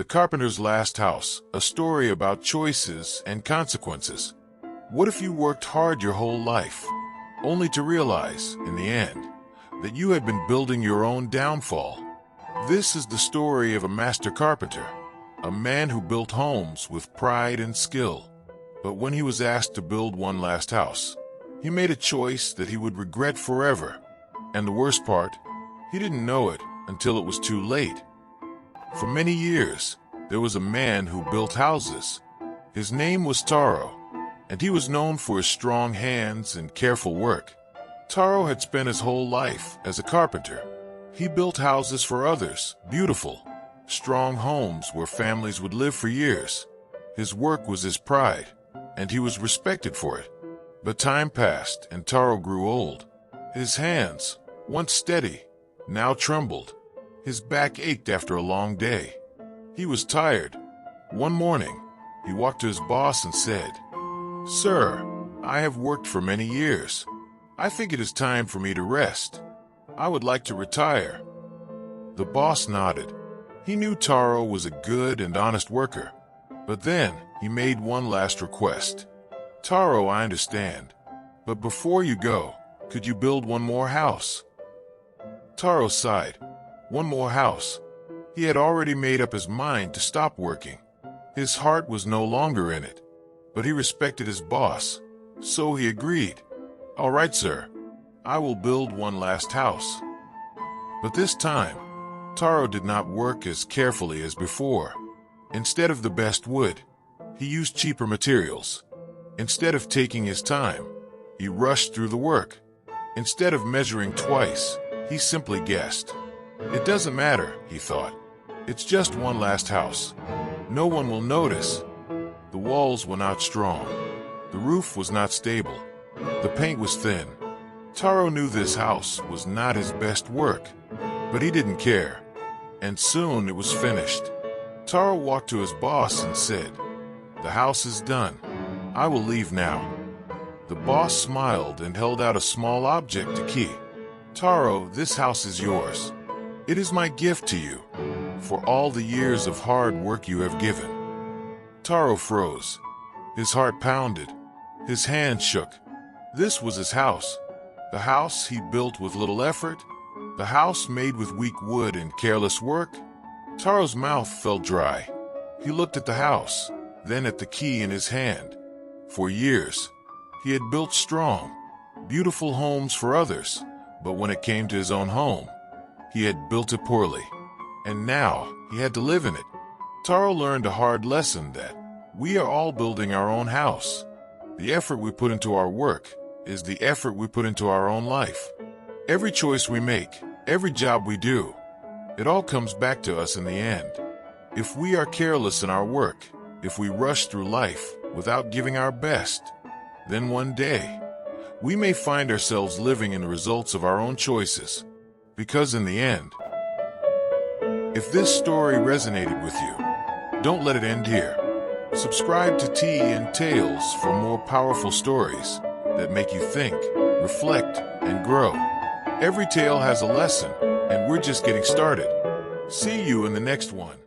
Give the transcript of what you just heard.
The Carpenter's Last House, a story about choices and consequences. What if you worked hard your whole life, only to realize, in the end, that you had been building your own downfall? This is the story of a master carpenter, a man who built homes with pride and skill. But when he was asked to build one last house, he made a choice that he would regret forever. And the worst part, he didn't know it until it was too late. For many years, there was a man who built houses. His name was Taro, and he was known for his strong hands and careful work. Taro had spent his whole life as a carpenter. He built houses for others, beautiful, strong homes where families would live for years. His work was his pride, and he was respected for it. But time passed, and Taro grew old. His hands, once steady, now trembled. His back ached after a long day. He was tired. One morning, he walked to his boss and said, "Sir, I have worked for many years. I think it is time for me to rest. I would like to retire." The boss nodded. He knew Taro was a good and honest worker. But then he made one last request. "Taro, I understand. But before you go, could you build one more house?" Taro sighed. One more house. He had already made up his mind to stop working. His heart was no longer in it. But he respected his boss, so he agreed. "All right, sir. I will build one last house." But this time, Taro did not work as carefully as before. Instead of the best wood, he used cheaper materials. Instead of taking his time, he rushed through the work. Instead of measuring twice, he simply guessed. "It doesn't matter," he thought. "It's just one last house. No one will notice." The walls were not strong. The roof was not stable. The paint was thin. Taro knew this house was not his best work, but he didn't care. And soon it was finished. Taro walked to his boss and said, "The house is done. I will leave now." The boss smiled and held out a small object to Key. "Taro, this house is yours. It is my gift to you, for all the years of hard work you have given." Taro froze. His heart pounded. His hand shook. This was his house. The house he built with little effort. The house made with weak wood and careless work. Taro's mouth felt dry. He looked at the house, then at the key in his hand. For years, he had built strong, beautiful homes for others, but when it came to his own home, he had built it poorly. And now he had to live in it. Taro learned a hard lesson that we are all building our own house. The effort we put into our work is the effort we put into our own life. Every choice we make, every job we do, it all comes back to us in the end. If we are careless in our work, if we rush through life without giving our best, then one day, we may find ourselves living in the results of our own choices. Because in the end, if this story resonated with you, don't let it end here. Subscribe to Tea and Tales for more powerful stories that make you think, reflect, and grow. Every tale has a lesson, and we're just getting started. See you in the next one.